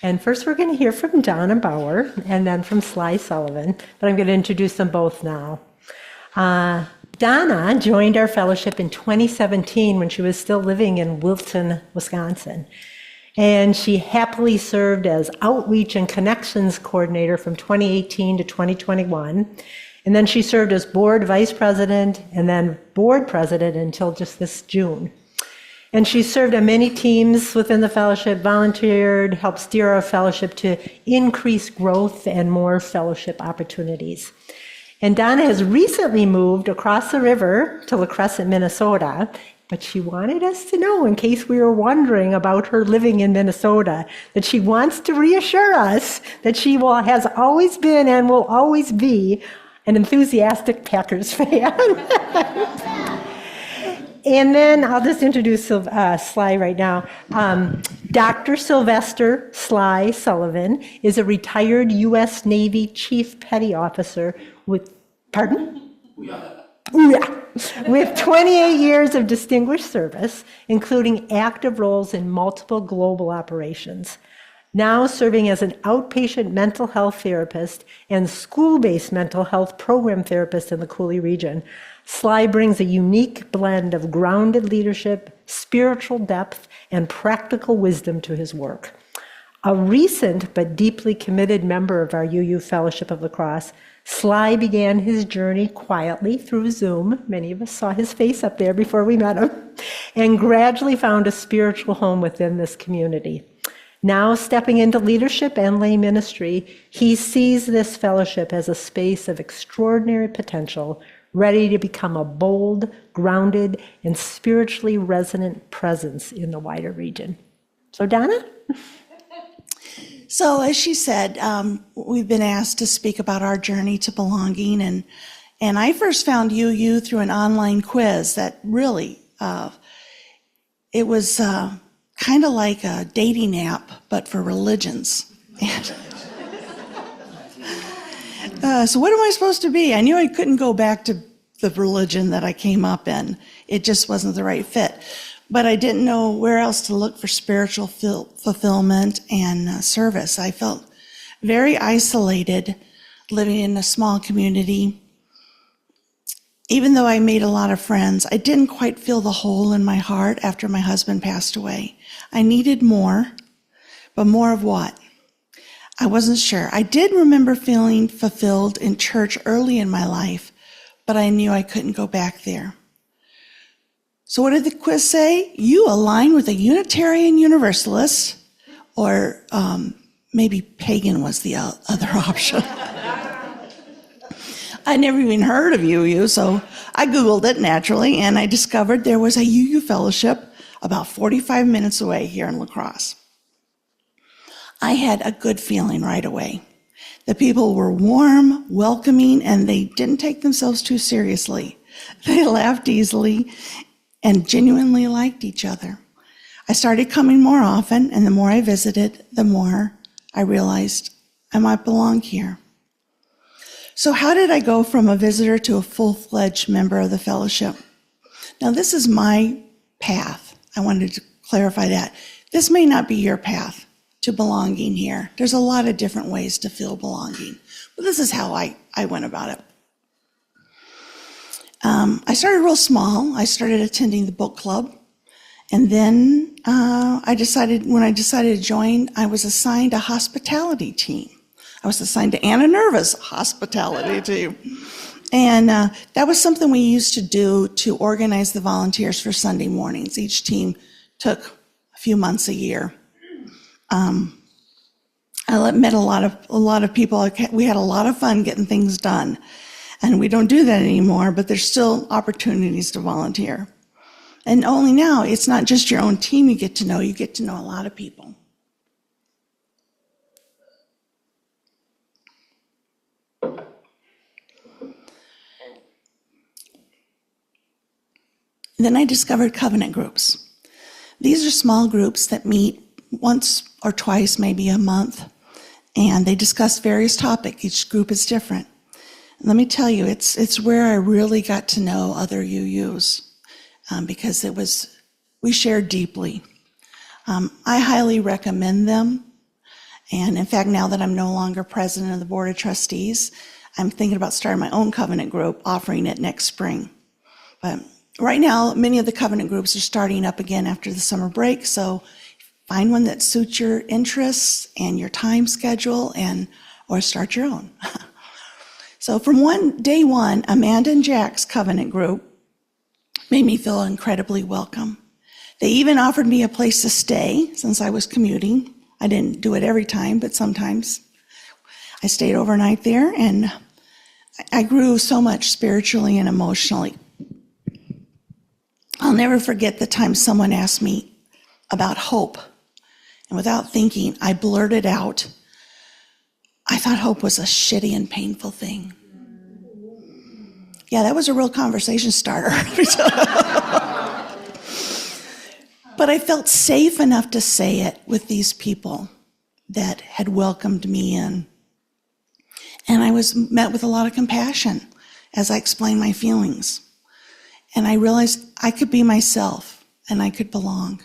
And first we're going to hear from Donna Bauer and then from Sylvester Sullivan, but I'm going to introduce them both now. Donna joined our fellowship in 2017 when she was still living in Wilton, Wisconsin. And she happily served as Outreach and Connections Coordinator from 2018 to 2021. And then she served as Board Vice President and then Board President until just this June. And she served on many teams within the fellowship, volunteered, helped steer our fellowship to increase growth and more fellowship opportunities. And Donna has recently moved across the river to La Crescent, Minnesota, but she wanted us to know, in case we were wondering about her living in Minnesota, that she wants to reassure us that she has always been and will always be an enthusiastic Packers fan. And then I'll just introduce Sly right now. Dr. Sylvester "Sly" Sullivan is a retired U.S. Navy Chief Petty Officer with, pardon? Yeah. With 28 years of distinguished service, including active roles in multiple global operations. Now serving as an outpatient mental health therapist and school-based mental health program therapist in the Coulee region. Sly brings a unique blend of grounded leadership, spiritual depth, and practical wisdom to his work. A recent but deeply committed member of our UU Fellowship of the Cross, Sly began his journey quietly through Zoom. Many of us saw his face up there before we met him, and gradually found a spiritual home within this community. Now stepping into leadership and lay ministry, he sees this fellowship as a space of extraordinary potential, ready to become a bold, grounded, and spiritually resonant presence in the wider region. So Donna? So as she said, we've been asked to speak about our journey to belonging, and I first found UU through an online quiz that really, it was kind of like a dating app, but for religions. So what am I supposed to be? I knew I couldn't go back to the religion that I came up in. It just wasn't the right fit. But I didn't know where else to look for spiritual fulfillment and service. I felt very isolated living in a small community. Even though I made a lot of friends, I didn't quite feel the hole in my heart after my husband passed away. I needed more, but more of what? I wasn't sure. I did remember feeling fulfilled in church early in my life, but I knew I couldn't go back there. So what did the quiz say? You align with a Unitarian Universalist, or maybe pagan was the other option. I never even heard of UU, so I Googled it naturally, and I discovered there was a UU fellowship about 45 minutes away here in La Crosse. I had a good feeling right away. The people were warm, welcoming, and they didn't take themselves too seriously. They laughed easily and genuinely liked each other. I started coming more often, and the more I visited, the more I realized I might belong here. So how did I go from a visitor to a full-fledged member of the fellowship? Now, this is my path. I wanted to clarify that. This may not be your path to belonging here. There's a lot of different ways to feel belonging, but this is how I went about it. I started real small. I started attending the book club, and then when I decided to join, I was assigned a hospitality team. I was assigned to Anna Nerva's hospitality team. And that was something we used to do to organize the volunteers for Sunday mornings. Each team took a few months a year. I met a lot of people. We had a lot of fun getting things done. And we don't do that anymore, but there's still opportunities to volunteer. And only now, it's not just your own team you get to know a lot of people. Then I discovered covenant groups. These are small groups that meet once or twice, maybe a month, and they discuss various topics. Each group is different. And let me tell you, it's where I really got to know other UUs because we shared deeply. I highly recommend them. And in fact, now that I'm no longer president of the Board of Trustees, I'm thinking about starting my own covenant group, offering it next spring. But right now, many of the covenant groups are starting up again after the summer break, so find one that suits your interests and your time schedule, or start your own. So from day one, Amanda and Jack's covenant group made me feel incredibly welcome. They even offered me a place to stay since I was commuting. I didn't do it every time, but sometimes. I stayed overnight there, and I grew so much spiritually and emotionally. I'll never forget the time someone asked me about hope. And without thinking, I blurted out, I thought hope was a shitty and painful thing. Yeah, that was a real conversation starter. But I felt safe enough to say it with these people that had welcomed me in. And I was met with a lot of compassion as I explained my feelings. And I realized I could be myself and I could belong.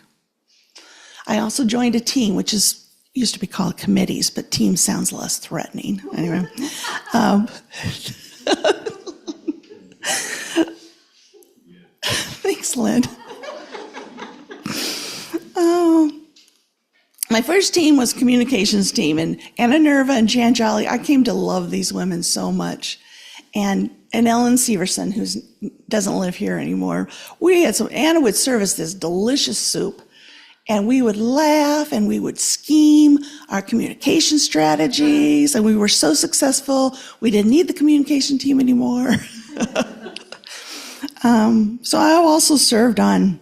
I also joined a team, which used to be called committees, but team sounds less threatening. Anyway. Thanks, Lynn. My first team was communications team, and Anna Nerva and Jan Jolly, I came to love these women so much. And Ellen Severson, who doesn't live here anymore, Anna would serve us this delicious soup, and we would laugh and we would scheme our communication strategies, and we were so successful, we didn't need the communication team anymore. So I also served on,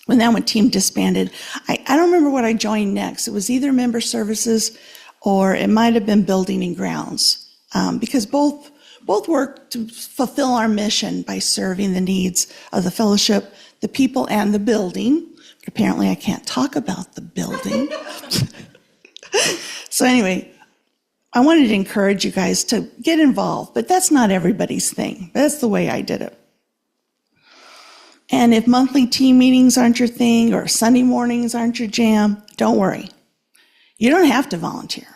when that team disbanded, I don't remember what I joined next. It was either member services or it might have been building and grounds, because both work to fulfill our mission by serving the needs of the fellowship, the people, and the building. But apparently I can't talk about the building. So anyway, I wanted to encourage you guys to get involved, but that's not everybody's thing. That's the way I did it. And if monthly team meetings aren't your thing or Sunday mornings aren't your jam, don't worry. You don't have to volunteer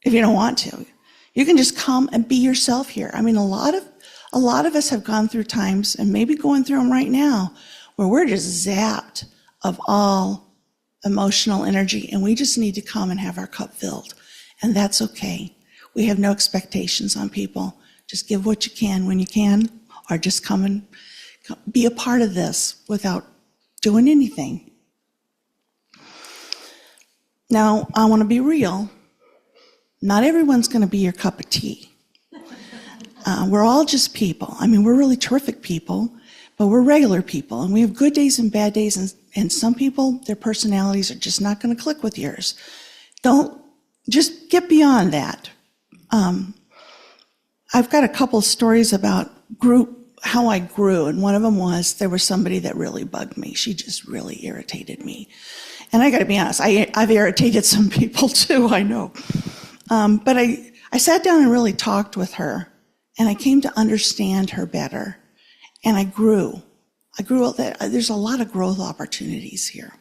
if you don't want to. You can just come and be yourself here. I mean, a lot of us have gone through times, and maybe going through them right now, where we're just zapped of all emotional energy, and we just need to come and have our cup filled. And that's okay. We have no expectations on people. Just give what you can when you can, or just come and be a part of this without doing anything. Now, I want to be real. Not everyone's going to be your cup of tea. We're all just people. I mean, we're really terrific people, but we're regular people, and we have good days and bad days, and some people, their personalities are just not going to click with yours. Just get beyond that. I've got a couple stories about how I grew, and one of them was there was somebody that really bugged me. She just really irritated me. And I got to be honest, I've irritated some people too, I know. But I sat down and really talked with her, and I came to understand her better. And I grew. There's a lot of growth opportunities here.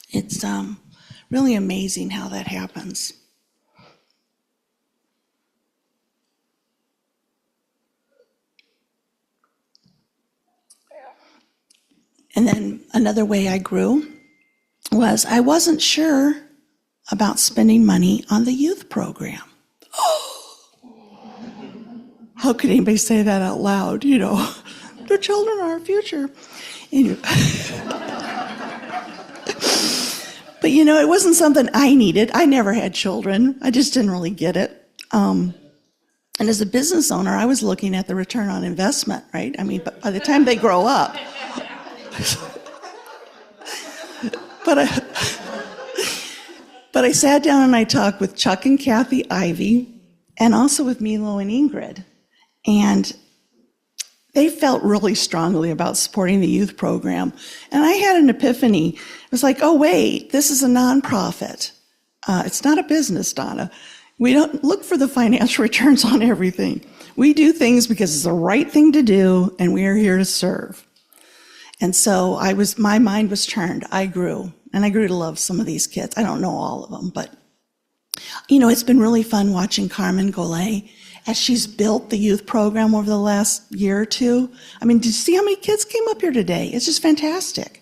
It's really amazing how that happens. And then another way I grew was I wasn't sure about spending money on the youth program. How could anybody say that out loud? You know, the children are our future. Anyway. But you know, it wasn't something I needed. I never had children. I just didn't really get it. And as a business owner, I was looking at the return on investment, right? I mean, by the time they grow up. But I sat down and I talked with Chuck and Kathy Ivy, and also with Milo and Ingrid. And they felt really strongly about supporting the youth program. And I had an epiphany. It was like, oh, wait, this is a nonprofit. It's not a business, Donna. We don't look for the financial returns on everything. We do things because it's the right thing to do, and we are here to serve. And so my mind was turned. I grew, and I grew to love some of these kids. I don't know all of them, but You know, it's been really fun watching Carmen Golay as she's built the youth program over the last year or two. I mean, did you see how many kids came up here today? It's just fantastic.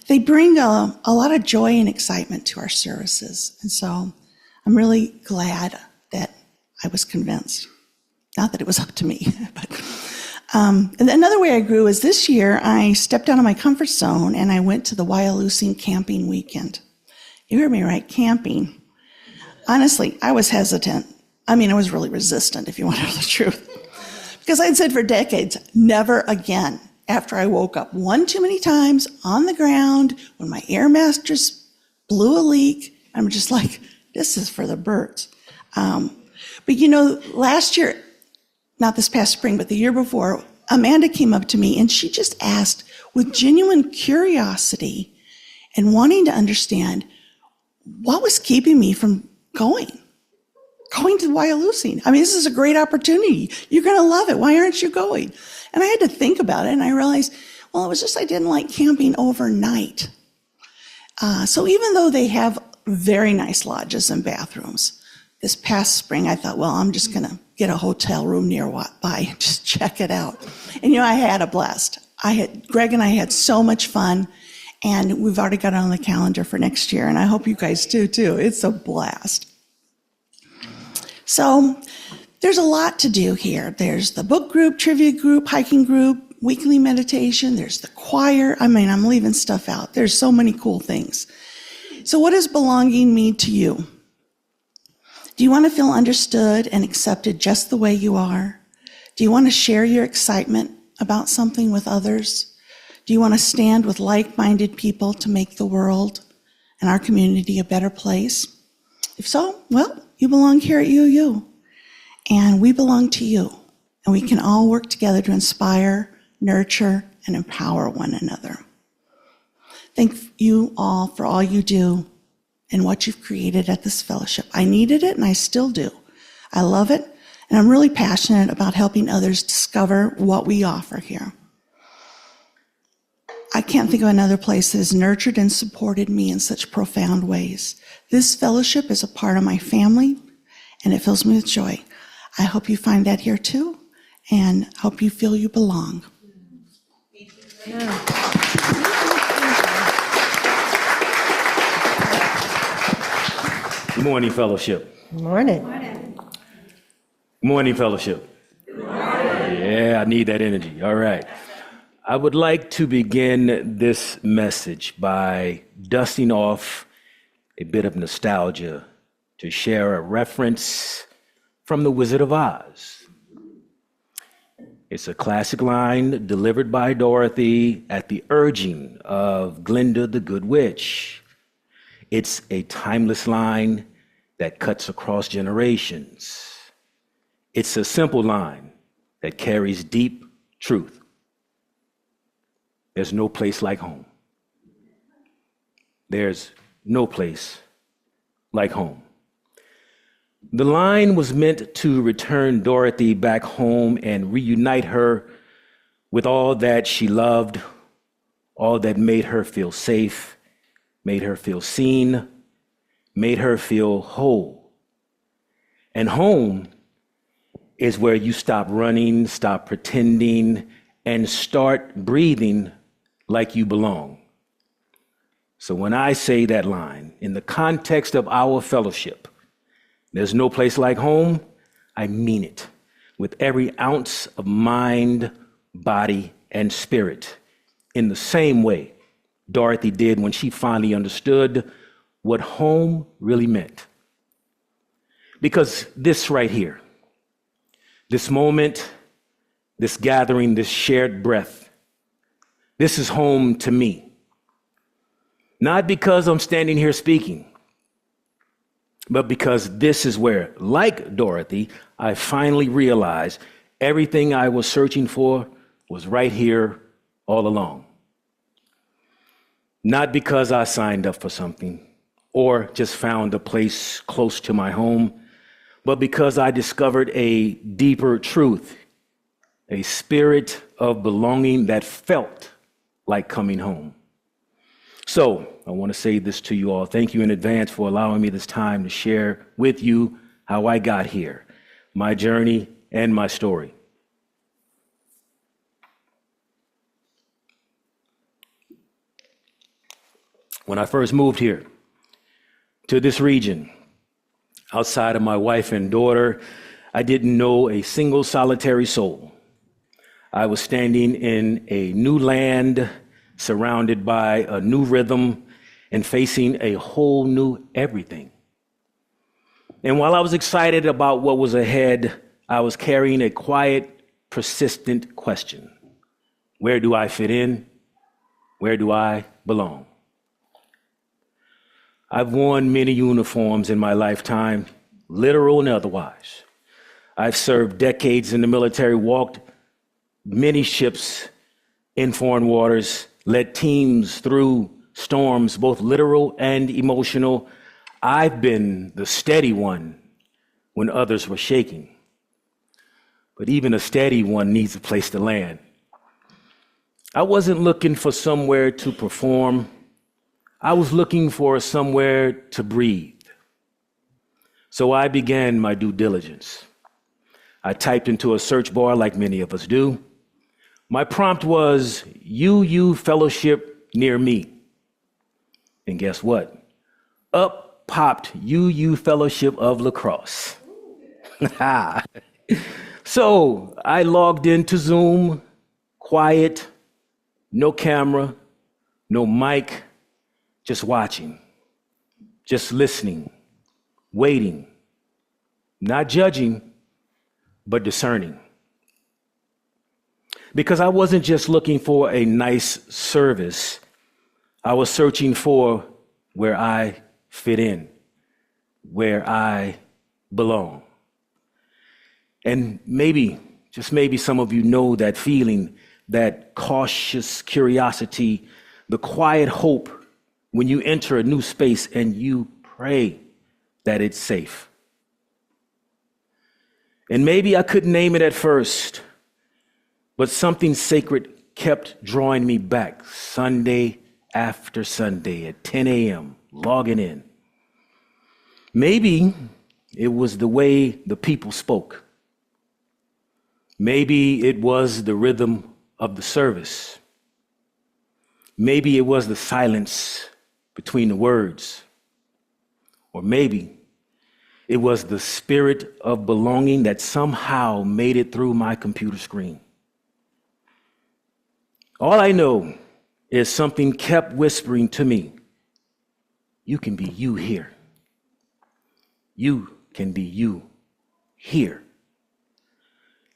They bring a lot of joy and excitement to our services. And so I'm really glad that I was convinced. Not that it was up to me, but and another way I grew is this year I stepped out of my comfort zone and I went to the Wyalusing camping weekend. You heard me right, camping. Honestly, I was hesitant. I mean, I was really resistant, if you want to know the truth. Because I'd said for decades, never again. After I woke up one too many times on the ground when my air mattress blew a leak, I'm just like, this is for the birds. But you know, last year, not this past spring, but the year before, Amanda came up to me and she just asked with genuine curiosity and wanting to understand what was keeping me from going to Wyalusing. I mean, this is a great opportunity. You're going to love it. Why aren't you going? And I had to think about it and I realized, well, it was just I didn't like camping overnight. So even though they have very nice lodges and bathrooms, this past spring I thought, well, I'm just going to get a hotel room nearby and just check it out. And you know, I had a blast. Greg and I had so much fun, and we've already got it on the calendar for next year, and I hope you guys do too. It's a blast. So there's a lot to do here. There's the book group, trivia group, hiking group, weekly meditation. There's the choir. I mean, I'm leaving stuff out. There's so many cool things. So what does belonging mean to you? Do you want to feel understood and accepted just the way you are? Do you want to share your excitement about something with others? Do you want to stand with like-minded people to make the world and our community a better place? If so, well, you belong here at UU, and we belong to you, and we can all work together to inspire, nurture, and empower one another. Thank you all for all you do and what you've created at this fellowship. I needed it, and I still do. I love it, and I'm really passionate about helping others discover what we offer here. I can't think of another place that has nurtured and supported me in such profound ways. This fellowship is a part of my family, and it fills me with joy. I hope you find that here too, and hope you feel you belong. Good morning, fellowship. Morning. Good morning, fellowship. Good morning. Yeah, I need that energy. All right. I would like to begin this message by dusting off a bit of nostalgia to share a reference from The Wizard of Oz. It's a classic line delivered by Dorothy at the urging of Glinda the Good Witch. It's a timeless line that cuts across generations. It's a simple line that carries deep truth. There's no place like home. There's no place like home. The line was meant to return Dorothy back home and reunite her with all that she loved, all that made her feel safe, made her feel seen, made her feel whole. And home is where you stop running, stop pretending, and start breathing like you belong. So when I say that line, in the context of our fellowship, there's no place like home, I mean it with every ounce of mind, body, and spirit, in the same way Dorothy did when she finally understood what home really meant. Because this right here, this moment, this gathering, this shared breath, this is home to me. Not because I'm standing here speaking, but because this is where, like Dorothy, I finally realized everything I was searching for was right here all along. Not because I signed up for something or just found a place close to my home, but because I discovered a deeper truth, a spirit of belonging that felt like coming home. So I want to say this to you all. Thank you in advance for allowing me this time to share with you how I got here, my journey and my story. When I first moved here to this region, outside of my wife and daughter, I didn't know a single solitary soul. I was standing in a new land, surrounded by a new rhythm and facing a whole new everything. And while I was excited about what was ahead, I was carrying a quiet, persistent question. Where do I fit in? Where do I belong? I've worn many uniforms in my lifetime, literal and otherwise. I've served decades in the military, walked many ships in foreign waters, led teams through storms, both literal and emotional. I've been the steady one when others were shaking. But even a steady one needs a place to land. I wasn't looking for somewhere to perform. I was looking for somewhere to breathe. So I began my due diligence. I typed into a search bar like many of us do. My prompt was UU Fellowship near me. And guess what? Up popped UU Fellowship of La Crosse. So I logged into Zoom, quiet, no camera, no mic, just watching, just listening, waiting, not judging, but discerning. Because I wasn't just looking for a nice service, I was searching for where I fit in, where I belong. And maybe, just maybe some of you know that feeling, that cautious curiosity, the quiet hope when you enter a new space and you pray that it's safe. And maybe I couldn't name it at first, but something sacred kept drawing me back Sunday after Sunday at 10 a.m., logging in. Maybe it was the way the people spoke. Maybe it was the rhythm of the service. Maybe it was the silence between the words. Or maybe it was the spirit of belonging that somehow made it through my computer screen. All I know is something kept whispering to me, you can be you here. You can be you here.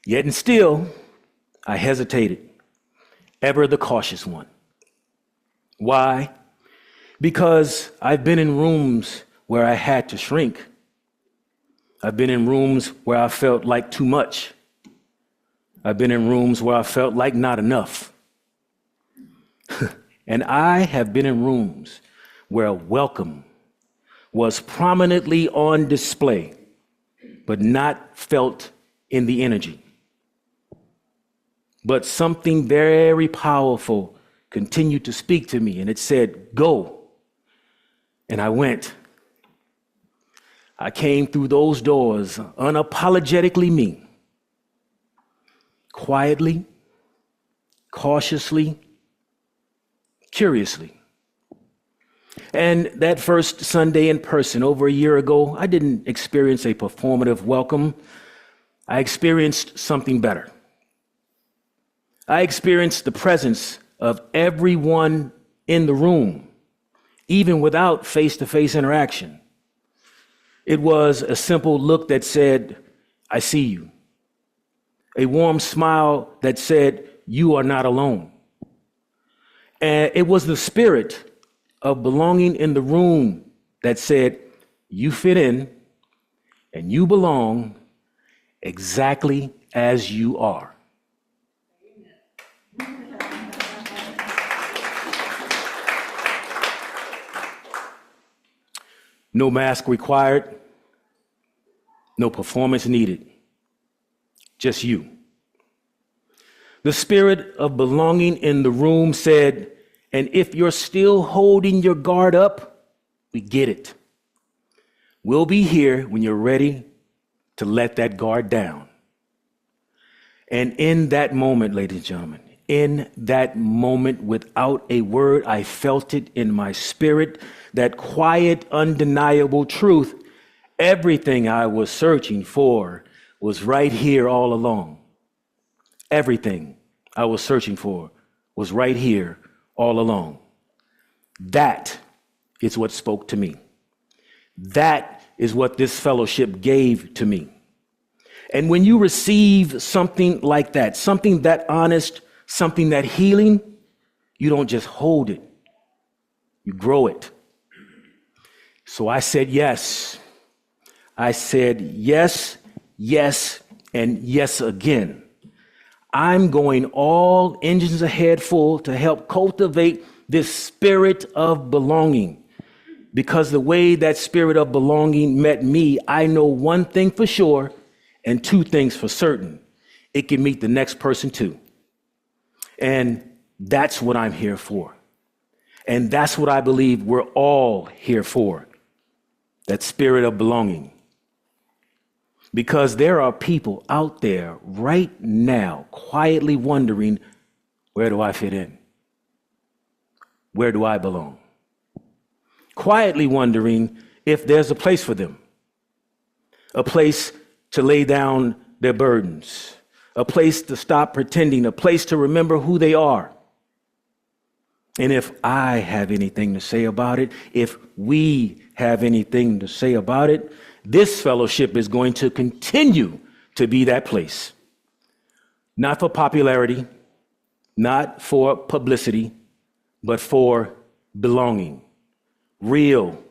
Yet and still, I hesitated, ever the cautious one. Why? Because I've been in rooms where I had to shrink. I've been in rooms where I felt like too much. I've been in rooms where I felt like not enough. And I have been in rooms where welcome was prominently on display, but not felt in the energy. But something very powerful continued to speak to me, and it said, go. And I went. I came through those doors unapologetically me, quietly, cautiously, curiously. And that first Sunday in person over a year ago, I didn't experience a performative welcome. I experienced something better. I experienced the presence of everyone in the room, even without face-to-face interaction. It was a simple look that said, I see you. A warm smile that said, you are not alone. And it was the spirit of belonging in the room that said, you fit in and you belong exactly as you are. No mask required, no performance needed, just you. The spirit of belonging in the room said, And if you're still holding your guard up, we get it. We'll be here when you're ready to let that guard down. And in that moment, ladies and gentlemen, in that moment, without a word, I felt it in my spirit, that quiet, undeniable truth. Everything I was searching for was right here all along. Everything I was searching for was right here all along. That is what spoke to me. That is what this fellowship gave to me. And when you receive something like that, something that honest, something that healing, you don't just hold it, you grow it. So I said yes. I said yes, yes, and yes again. I'm going all engines ahead full to help cultivate this spirit of belonging. Because the way that spirit of belonging met me, I know one thing for sure and two things for certain. It can meet the next person too. And that's what I'm here for. And that's what I believe we're all here for. That spirit of belonging. Because there are people out there right now quietly wondering, where do I fit in? Where do I belong? Quietly wondering if there's a place for them, a place to lay down their burdens, a place to stop pretending, a place to remember who they are. And if I have anything to say about it, if we have anything to say about it, this fellowship is going to continue to be that place. Not for popularity, not for publicity, but for belonging. Real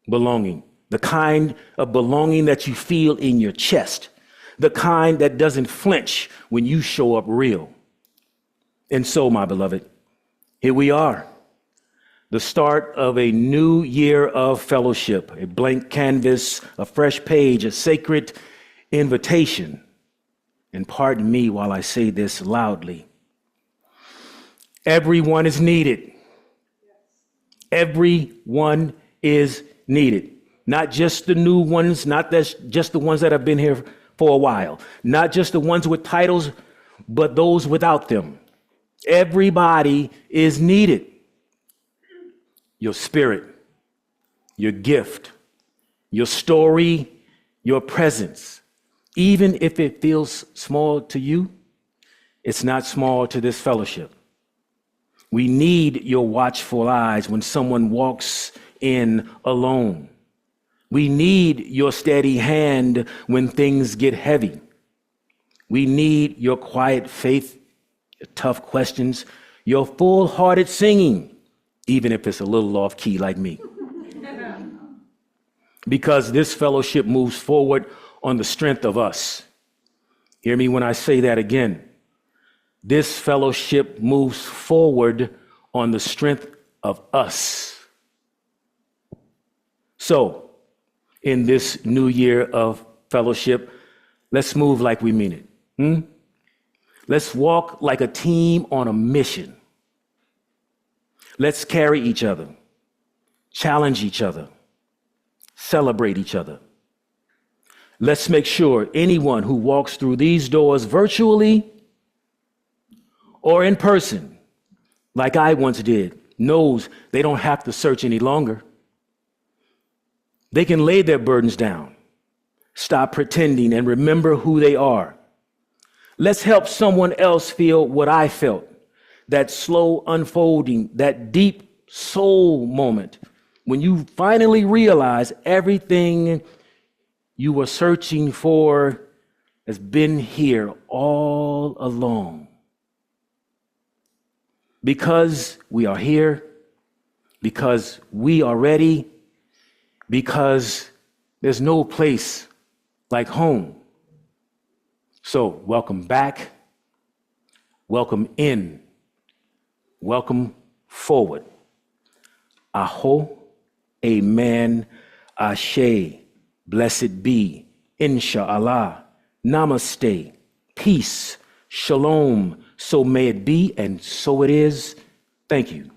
belonging. The kind of belonging that you feel in your chest. The kind that doesn't flinch when you show up real. And so, my beloved, here we are. The start of a new year of fellowship, a blank canvas, a fresh page, a sacred invitation. And pardon me while I say this loudly. Everyone is needed. Everyone is needed. Not just the new ones, not just the ones that have been here for a while, not just the ones with titles, but those without them. Everybody is needed. Your spirit, your gift, your story, your presence. Even if it feels small to you, it's not small to this fellowship. We need your watchful eyes when someone walks in alone. We need your steady hand when things get heavy. We need your quiet faith, your tough questions, your full-hearted singing, even if it's a little off key like me. Because this fellowship moves forward on the strength of us. Hear me when I say that again. This fellowship moves forward on the strength of us. So, in this new year of fellowship, let's move like we mean it. Let's walk like a team on a mission. Let's carry each other, challenge each other, celebrate each other. Let's make sure anyone who walks through these doors virtually or in person, like I once did, knows they don't have to search any longer. They can lay their burdens down, stop pretending, and remember who they are. Let's help someone else feel what I felt, that slow unfolding, that deep soul moment, when you finally realize everything you were searching for has been here all along. Because we are here, because we are ready, because there's no place like home. So welcome back, welcome in, welcome forward. Aho, amen, ashe, blessed be, inshallah, namaste, peace, shalom, so may it be, and so it is. Thank you.